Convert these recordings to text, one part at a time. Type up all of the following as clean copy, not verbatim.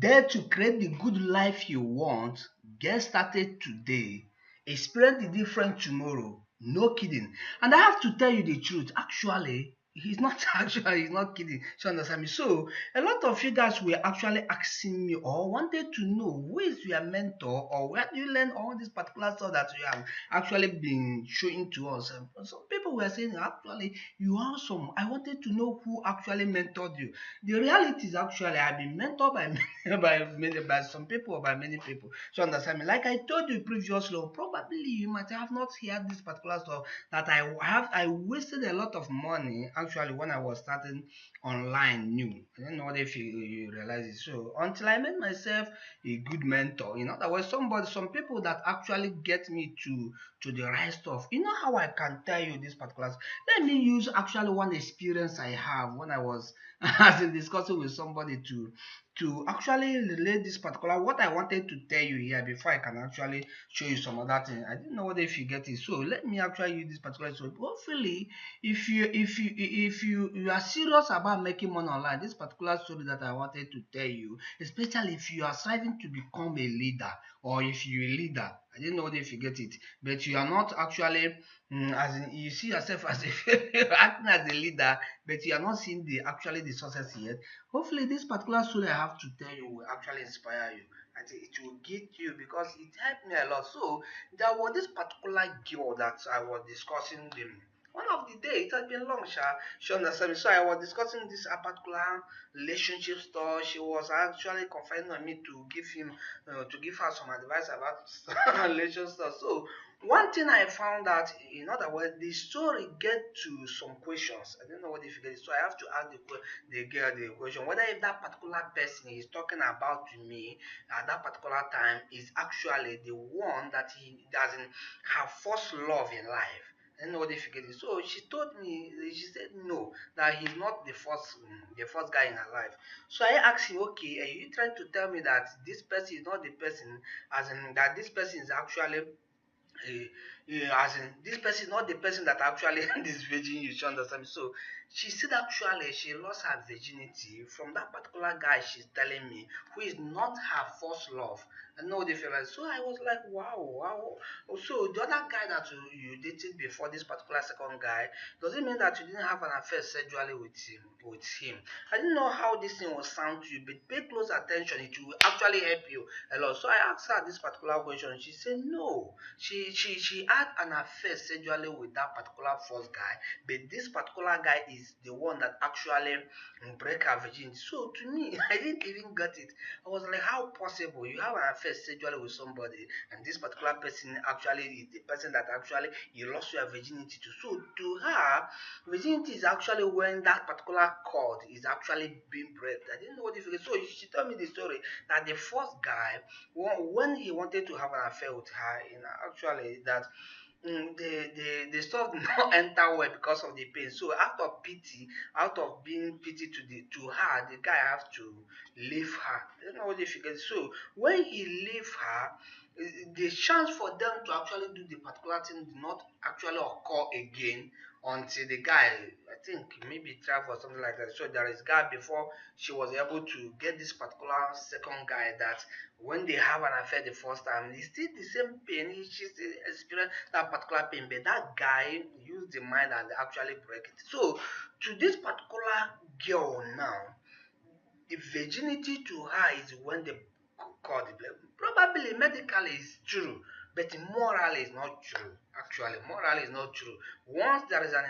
Dare to create the good life you want. Get started today. Experience the difference tomorrow. No kidding. And I have to tell you the truth. Actually, he's not he's not kidding. You understand me? So a lot of you guys were actually asking me or wanted to know who is your mentor or where do you learn all this particular stuff that you have actually been showing to us. Some people were saying actually you are some. I wanted to know who actually mentored you. The reality is actually I've been mentored by by some people or by many people. So understand me? Like I told you previously, or probably you might have not heard this particular stuff that I wasted a lot of money actually when I was starting online new. I don't know if you realize it. So until I made myself a good mentor, in other words, some people that actually get me to the right stuff. You know how I can tell you this particular. Let me use actually one experience I have when I was as in discussing with somebody to actually relate this particular what I wanted to tell you here before I can actually show you some other thing. I didn't know whether if you get it. So let me actually use this particular so hopefully if you are serious about making money online, this particular story that I wanted to tell you, especially if you are striving to become a leader or if you're a leader, I didn't know whether if you get it, but you are not actually as in you see yourself as a acting as a leader, but you are not seeing the actually the success yet. Hopefully, this particular story I have to tell you will actually inspire you. I think it will get you because it helped me a lot. So there was this particular girl that I was discussing with one of the day. It has been long, she understand me. So I was discussing this particular relationship stuff. She was actually confiding on me to give her some advice about relationship stuff. So one thing I found out, in other words, the story get to some questions. I don't know what if you get it. So I have to ask the girl the question whether if that particular person is talking about to me at that particular time is actually the one that he doesn't have first love in life. I don't know what if you get it. So she told me, she said no, that he's not the first guy in her life. So I asked him, okay, are you trying to tell me that this person is not the person, as in that this person is actually as in this person not the person that actually is virgin you should understand me. So she said actually she lost her virginity from that particular guy she's telling me who is not her first love. I know they feel like so I was like wow. So the other guy that you dated before this particular second guy, does it mean that you didn't have an affair sexually with him? I didn't know how this thing will sound to you, but pay close attention, it will actually help you a lot. So I asked her this particular question. She said no. She had an affair sexually with that particular first guy, but this particular guy is the one that actually break her virginity. So to me, I didn't even get it. I was like, how possible you have an affair sexually with somebody, and this particular person actually is the person that actually you lost your virginity to. So to her, virginity is actually when that particular cord is actually being break. I didn't know what it is. So she told me the story that the first guy, when he wanted to have an affair with her, actually that the stuff did not enter well because of the pain. So out of pity, out of being pity to her, the guy have to leave her. I don't know what they figured. So when he leave her, the chance for them to actually do the particular thing did not actually occur again until the guy, I think maybe travel or something like that. So there is guy before she was able to get this particular second guy that when they have an affair the first time, it's still the same pain. She still experience that particular pain, but that guy used the mind and actually break it. So to this particular girl now, the virginity to her is when they call the blood. Probably medically is true, but morally is not true. Actually, morally is not true. Once there is an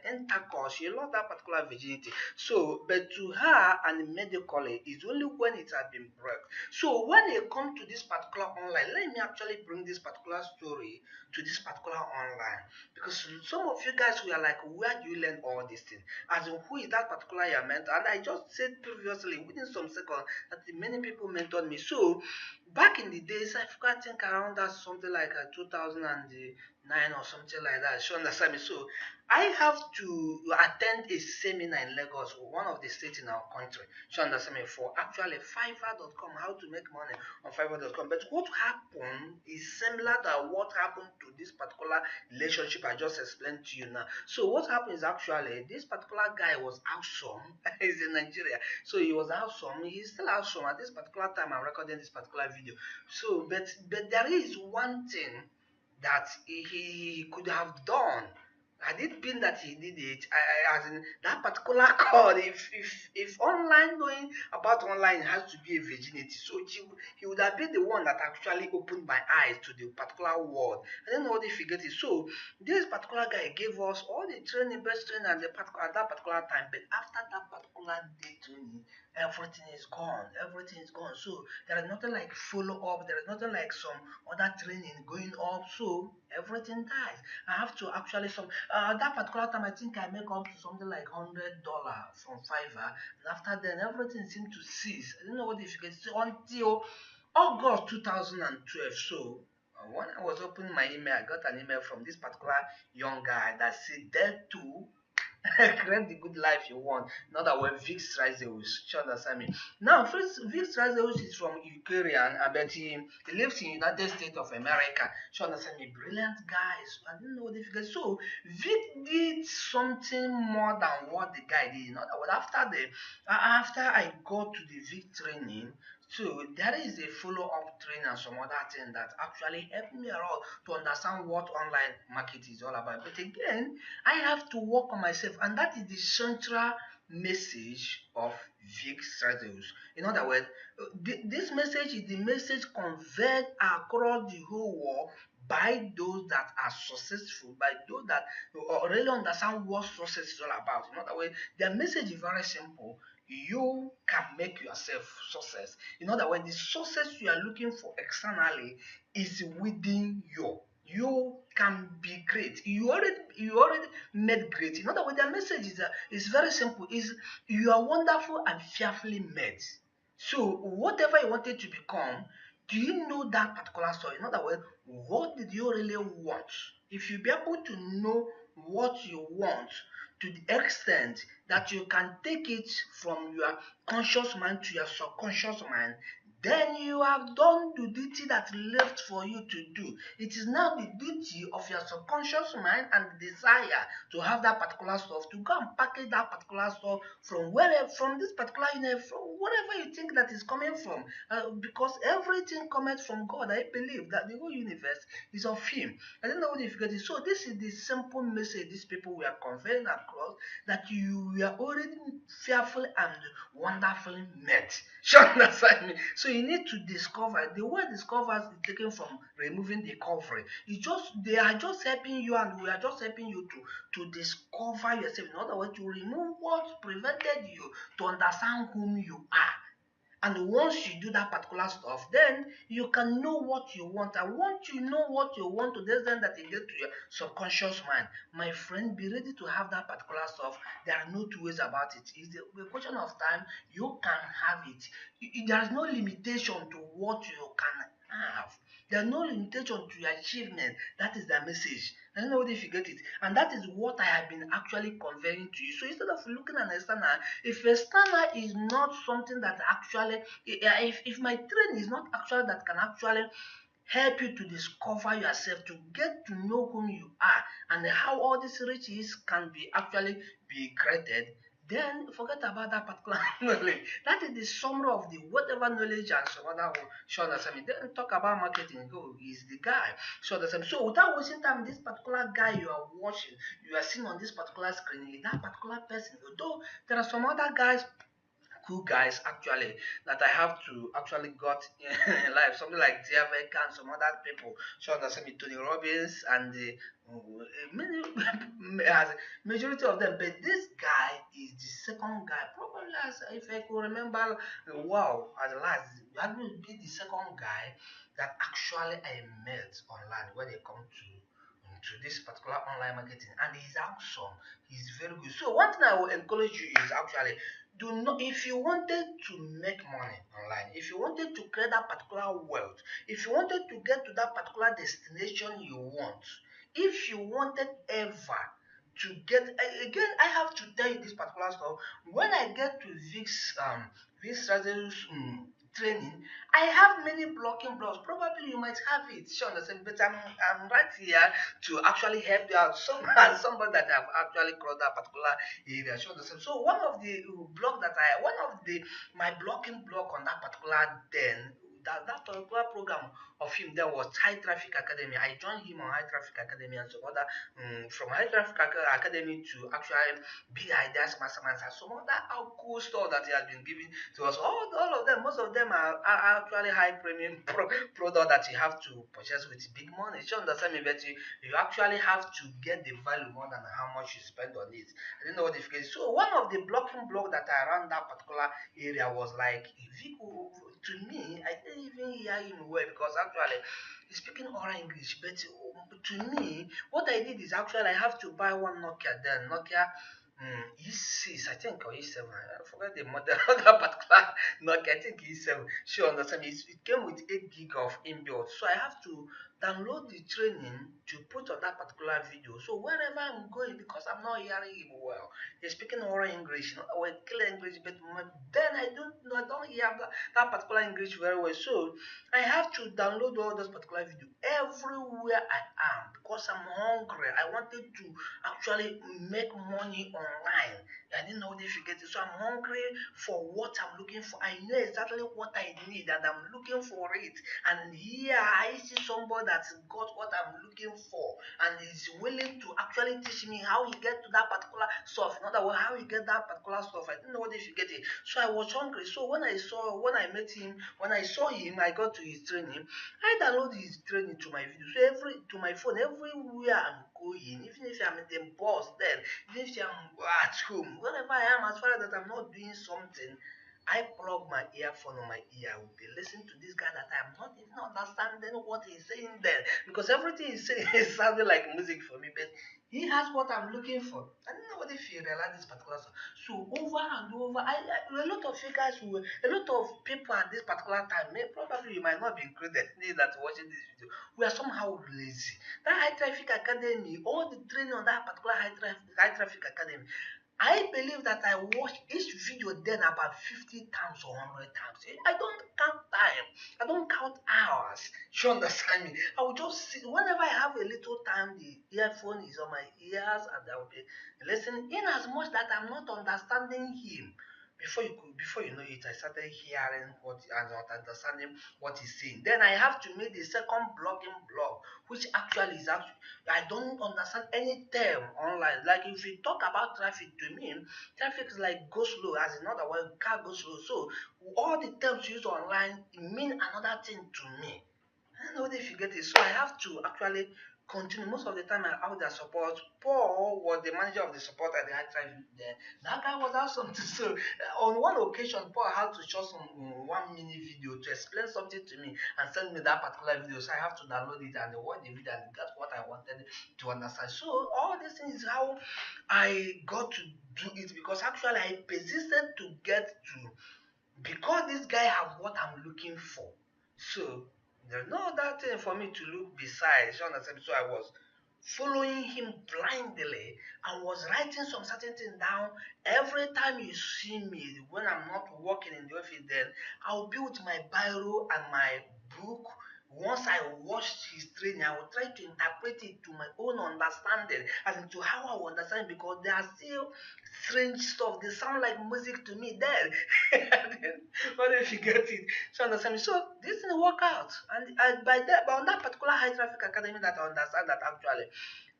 intercourse, she lost that particular virginity. So, but to her and medically is only when it has been broke. So when it comes to this particular online, let me actually bring this particular story to this particular online because some of you guys were like, where do you learn all these things? As in, who is that particular your mentor? And I just said previously, within some seconds, that many people mentored me. So back in the days, I think around that something like 2009 nine or something like that. So understand me. So I have to attend a seminar in Lagos, one of the states in our country. So understand me for actually Fiverr.com, how to make money on Fiverr.com. But what happened is similar to what happened to this particular relationship I just explained to you now. So what happened is actually this particular guy was awesome. He's in Nigeria. So he was awesome. He's still awesome at this particular time I'm recording this particular video. So but there is one thing that he could have done. Had it been that he did it, as in that particular call, if online knowing about online has to be a virginity, so he would have been the one that actually opened my eyes to the particular world. I don't know what they forget it. So this particular guy gave us all the training, best training at that particular time. But after that particular day training, everything is gone. Everything is gone. So there is nothing like follow up. There is nothing like some other training going up. So everything dies. I have to actually that particular time I think I make up to something like $100 from Fiverr. And after then everything seemed to cease. I don't know what if you can see until August 2012. So when I was opening my email, I got an email from this particular young guy that said, "There too, create the good life you want." In other words, Vic Strazeus. You understand me? Now, first, Vic Strazeus is from Ukrainian, but he lives in United States of America. You understand me? Brilliant guys. I didn't know what difficult. So Vic did something more than what the guy did. In other words, after I got to the Vic training. So there is a follow-up training and some other thing that actually helped me a lot to understand what online market is all about. But again, I have to work on myself, and that is the central message of Vic Strategies. In other words, this message is the message conveyed across the whole world by those that are successful, by those that really understand what success is all about. In other words, their message is very simple. You can make yourself success. In other words, the success you are looking for externally is within you. You can be great. You already made great. In other words, the message is very simple. Is you are wonderful and fearfully made. So whatever you wanted to become, do you know that particular story? In other words, what did you really want? If you be able to know what you want to the extent that you can take it from your conscious mind to your subconscious mind, then you have done the duty that left for you to do. It is now the duty of your subconscious mind and the desire to have that particular stuff, to go and package that particular stuff from wherever, from this particular, from wherever you think that is coming from. Because everything comes from God. I believe that the whole universe is of Him. I don't know what you get it. So this is the simple message these people were conveying across, that you were already fearfully and wonderfully made. You understand me? So you need to discover. The word discover is taken from removing the covering. It's just they are just helping you, and we are just helping you to discover yourself. In other words, to remove what prevented you to understand whom you are. And once you do that particular stuff, then you can know what you want. And once you know what you want to the extent that you get to your subconscious mind, my friend, be ready to have that particular stuff. There are no two ways about it. It's a question of time. You can have it. There is no limitation to what you can have. There's no limitation to your achievement. That is the message. I don't know if you get it. And that is what I have been actually conveying to you. So instead of looking at external, if external is not something that actually, if my training is not actually that can actually help you to discover yourself, to get to know whom you are and how all these riches can be actually be created, then forget about that particular knowledge. That is the summary of the whatever knowledge and some other short assembly. Then talk about marketing. Go, he's the guy. Short assembly. So without wasting time, this particular guy you are watching, you are seeing on this particular screen, is that particular person. Although there are some other guys, cool guys actually, that I have to actually got in life, something like Diaveka and some other people. So understand me, Tony Robbins and the many as majority of them. But this guy is the second guy, probably as if I could remember. Wow, at last that will be the second guy that actually I met online when they come to this particular online marketing, and he's awesome. He's very good. So one thing I will encourage you is actually, do not, if you wanted to make money online, if you wanted to create that particular wealth, if you wanted to get to that particular destination you want, if you wanted ever to get again, I have to tell you this particular stuff. When I get to this strategy training, I have many blocking blocks. Probably you might have it, sure, understand, but I'm right here to actually help you out. Somebody that have actually crossed that particular area, sure, understand. So one of the block that I one of the my blocking block on that particular that particular program of him there was High Traffic Academy. I joined him on High Traffic Academy and some other from High Traffic Academy to actually Big Ideas Masterminds and some other cool stuff that he has been giving to us. All of them, most of them are actually high premium product that you have to purchase with big money. You understand me, but you actually have to get the value more than how much you spend on it. I didn't know what the figure is. So one of the blocking block that I ran that particular area was like, if you, to me, I didn't even hear him well because actually he's speaking oral English. But to me, what I did is actually I have to buy one Nokia then. Nokia E6, I think, or E7. I forgot the model of that particular Nokia. I think E7. Sure, understand me. It came with 8 gig of inbuilt. So I have to download the training to put on that particular video. So wherever I'm going, because I'm not hearing him well, he's speaking oral English, well, clear English, but then I don't hear that particular English very well. So I have to download all those particular video everywhere I am because I'm hungry. I wanted to actually make money online. I didn't know if you get it. So I'm hungry for what I'm looking for. I know exactly what I need and I'm looking for it. And here I see somebody that's got what I'm looking for and is willing to actually teach me how he get to that particular stuff. In other words, how he get that particular stuff. I didn't know if you get it. So I was hungry. So when I met him, when I saw him, I got to his training. I download his training to my video. So to my phone, everywhere I'm going, even if I'm in the bus, then even if I'm at home, wherever I am, as far as that I'm not doing something, I plug my earphone on my ear. I will be listening to this guy that I'm not even understanding what he's saying there because everything he's saying is sounding like music for me. But he has what I'm looking for. I don't know what if you realize this particular song. So over and over, a lot of you guys a lot of people at this particular time, probably you might not be included that watching this video. We are somehow lazy. That High Traffic Academy, all the training on that particular high traffic academy, I believe that I watched each video then about 50 times or 100 times. I don't count time. I don't count hours. You understand me? I will just sit. Whenever I have a little time, the earphone is on my ears and I will be listening in as much that I'm not understanding him. Before you know it, I started hearing what and not understanding what he's saying. Then I have to make the second blogging blog, which actually is actually I don't understand any term online. Like if you talk about traffic to me, traffic is like go slow, as in other words, car go slow. So all the terms used online mean another thing to me. I don't know if you get it. So I have to actually continue. Most of the time I have their support. Paul was the manager of the support at the high time there. That guy was awesome too. So on one occasion, Paul had to show some 1 minute video to explain something to me and send me that particular video. So I have to download it and watch the video and that's what I wanted to understand. So all these things is how I got to do it because actually I persisted to get to because this guy have what I'm looking for. So there's no other thing for me to look besides. You understand? So I was following him blindly and was writing some certain thing down. Every time you see me when I'm not working in the office, then I'll be with my biro and my book. Once I watched his training, I will try to interpret it to my own understanding, as into how I will understand because there are still strange stuff. They sound like music to me then. What if you get it? So understand me. So this didn't work out. And by on that particular high traffic academy that I understand that actually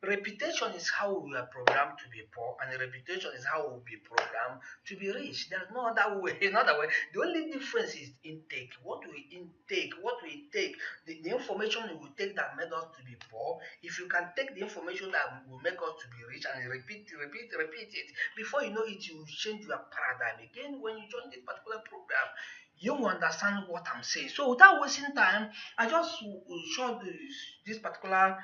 reputation is how we are programmed to be poor, and reputation is how we will be programmed to be rich. There's no other way. In other way, the only difference is intake. What we intake, what we take, the information we will take that made us to be poor. If you can take the information that will make us to be rich and repeat it, before you know it, you will change your paradigm again. When you join this particular program, you will understand what I'm saying. So without wasting time, I just showed this particular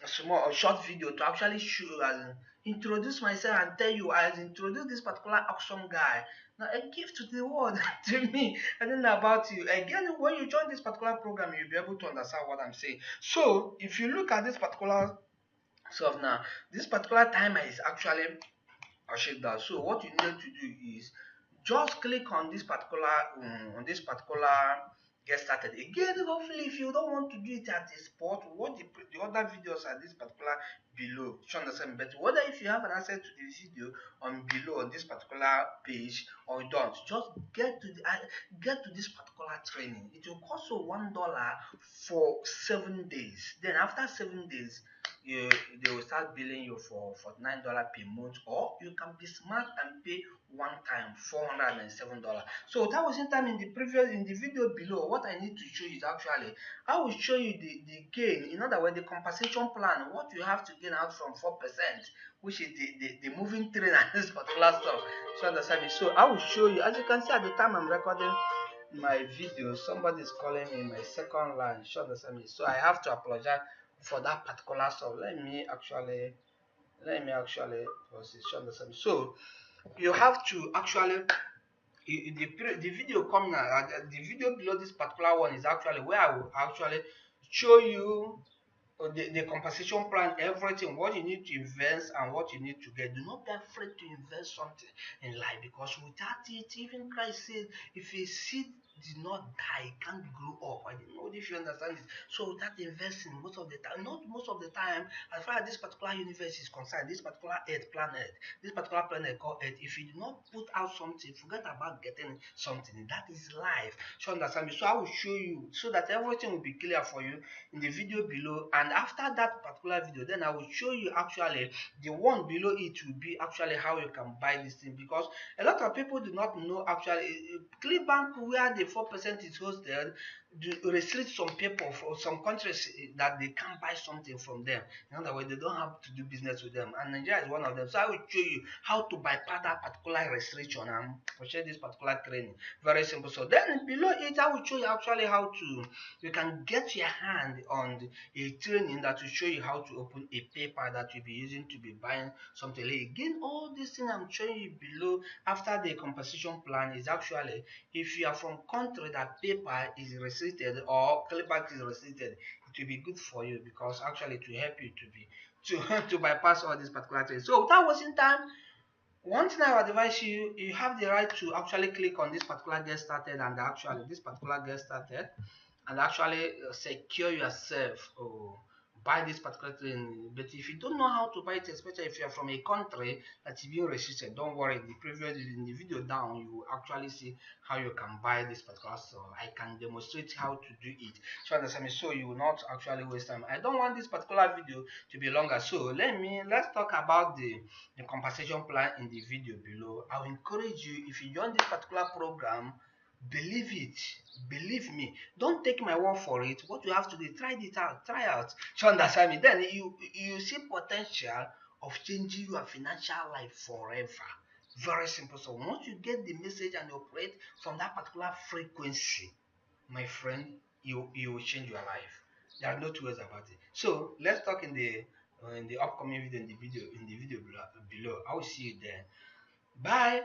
small short video to actually show and introduce myself and tell you I introduce this particular awesome guy. Now a gift to the world to me. I don't know about you. Again, when you join this particular program, you'll be able to understand what I'm saying. So if you look at this particular So now this particular timer is actually achieve that. So what you need to do is just click on this particular get started. Again, hopefully if you don't want to do it at the spot, watch the other videos at this particular below. You understand? But whether if you have an access to the video on below on this particular page or you don't, just get to this particular training. It will cost you $1 for 7 days. Then after 7 days, you they will start billing you for $49 per month, or you can be smart and pay one time $407. So that was in time in the video below. What I need to show you is actually I will show you the gain, in other words the compensation plan, what you have to gain out from 4%, which is the moving train and this particular stuff. So understand me. So I will show you. As you can see, at the time I'm recording my video, somebody is calling me in my second line. So understand me. So I have to apologize for that particular stuff. Let me actually position this. So you have to actually the video coming the video below this particular one is actually where I will actually show you the compensation plan, everything, what you need to invest and what you need to get. Do not be afraid to invest something in life, because without it, even Christ said, if a seed did not die, it can't grow up. I don't know if you understand this. So without investing, most of the time, not most of the time, as far as this particular universe is concerned, this particular this particular planet called Earth, if you do not put out something, forget about getting something. That is life. So understand me. So I will show you so that everything will be clear for you in the video below. And after that particular video, then I will show you actually the one below it will be actually how you can buy this thing, because a lot of people do not know actually Clickbank, where the 4% is hosted, do restrict some people for some countries that they can't buy something from them. In other words, they don't have to do business with them, and Nigeria is one of them. So I will show you how to bypass that particular restriction and I'll share this particular training. Very simple. So then below it, I will show you actually how to you can get your hand on a training that will show you how to open a paper that you'll be using to be buying something. Again, all these things I'm showing you below after the compensation plan is actually if you are from country that paper is restricted or clipback is restricted, it will be good for you, because actually it will help you to be to bypass all these particular things. So without wasting time, one thing I would advise you, you have the right to actually click on this particular get started and actually this particular get started and actually secure yourself or buy this particular thing. But if you don't know how to buy it, especially if you're from a country that's being restricted, don't worry. The previous in the video down, you will actually see how you can buy this particular stuff. I can demonstrate how to do it. So understand me. So you will not actually waste time. I don't want this particular video to be longer. So let's talk about the compensation plan in the video below. I will encourage you, if you join this particular program, believe it, believe me, don't take my word for it. What you have to do, try out. So understand me. Then you see potential of changing your financial life forever. Very simple. So once you get the message and operate from that particular frequency, my friend, you will change your life. There are no two ways about it. So let's talk in the upcoming video, in the video below. I will see you there. Bye.